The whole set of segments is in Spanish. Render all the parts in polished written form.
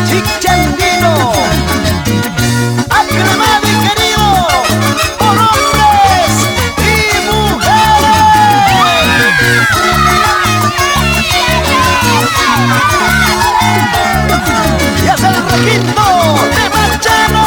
Chichandino, aclamado y querido por hombres y mujeres. Y es el requinto de Marchano.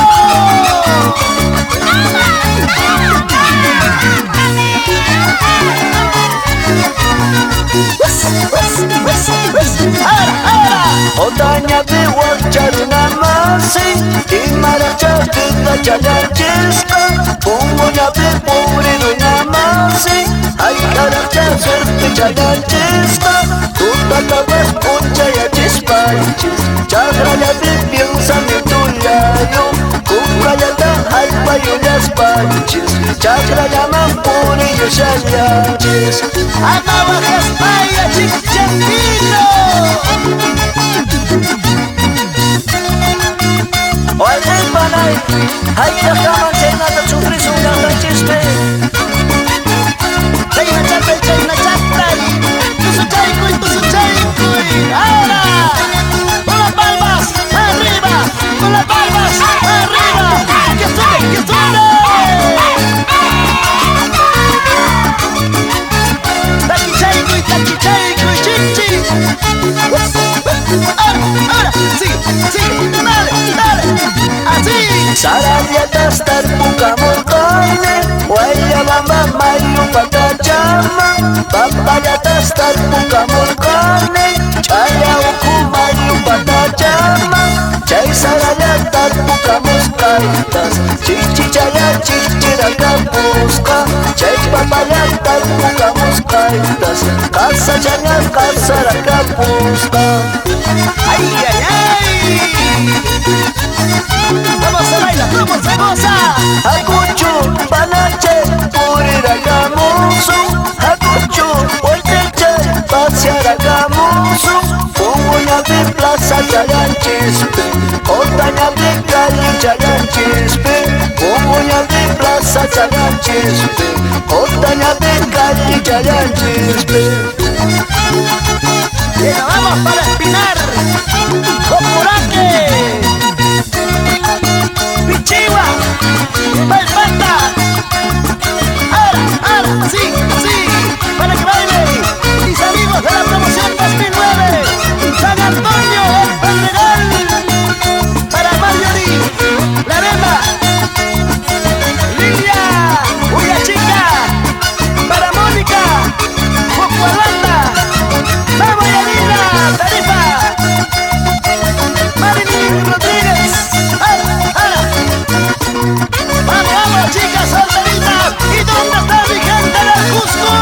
Otaña de Huacharuna Masi y Maracha de la Chayachisca, Pungoña de Pobre Doña Masi, ay Caracha suerte Chayachisca, Tutatawes un Chayachispanchis, Chagraya de pensamiento yayo, Cucayata ay Payunas Panchis, Chagraya Mampuri y Chayachis, Anabajas Paya Chichandino. Oye, panay, hay que acabar cenata sufrir su gata chispe. Chayna chapel, chayna chapel, tu su chaycuy. Ahora, con las palmas arriba, con las palmas arriba. Que suene, que suene. Taki chaycuy, chichi. Ahora, sigue, dale, así. Sarayata estar pukamorkane, huella bamba mayu patachama, papayata estar pukamorkane, chaya uku mayu patachama, chay sarayata pukamorkaitas, chichi chaya chichirakapuska, chay papayata pukamorkaitas, casa chaya casarakapuska. Ay, ay, ay. Vamos a bailar, vamos a gozar. Hakuchu, panache, purirakamusu. Hakuchu, oiteche, pasearakamusu. Punguña de plaza chayanchispe, otaña de calle chayanchispe. Punguña de plaza chayanchispe, otaña de calle chayanchispe. Y nos vamos para Espinar, Copuraque, Pichigua, Palpata. Ahora, sí, para que bailen mis amigos de la promoción 2009, San Antonio, El Pedregal, para Marjorie, La Bemba, Lilia, Huyachica, para Mónica, Jucualanda, Vamos Yanina, Tarifa, Marilyn Rodríguez, Vamos chicas solteritas, ¿y dónde está mi gente del Cusco?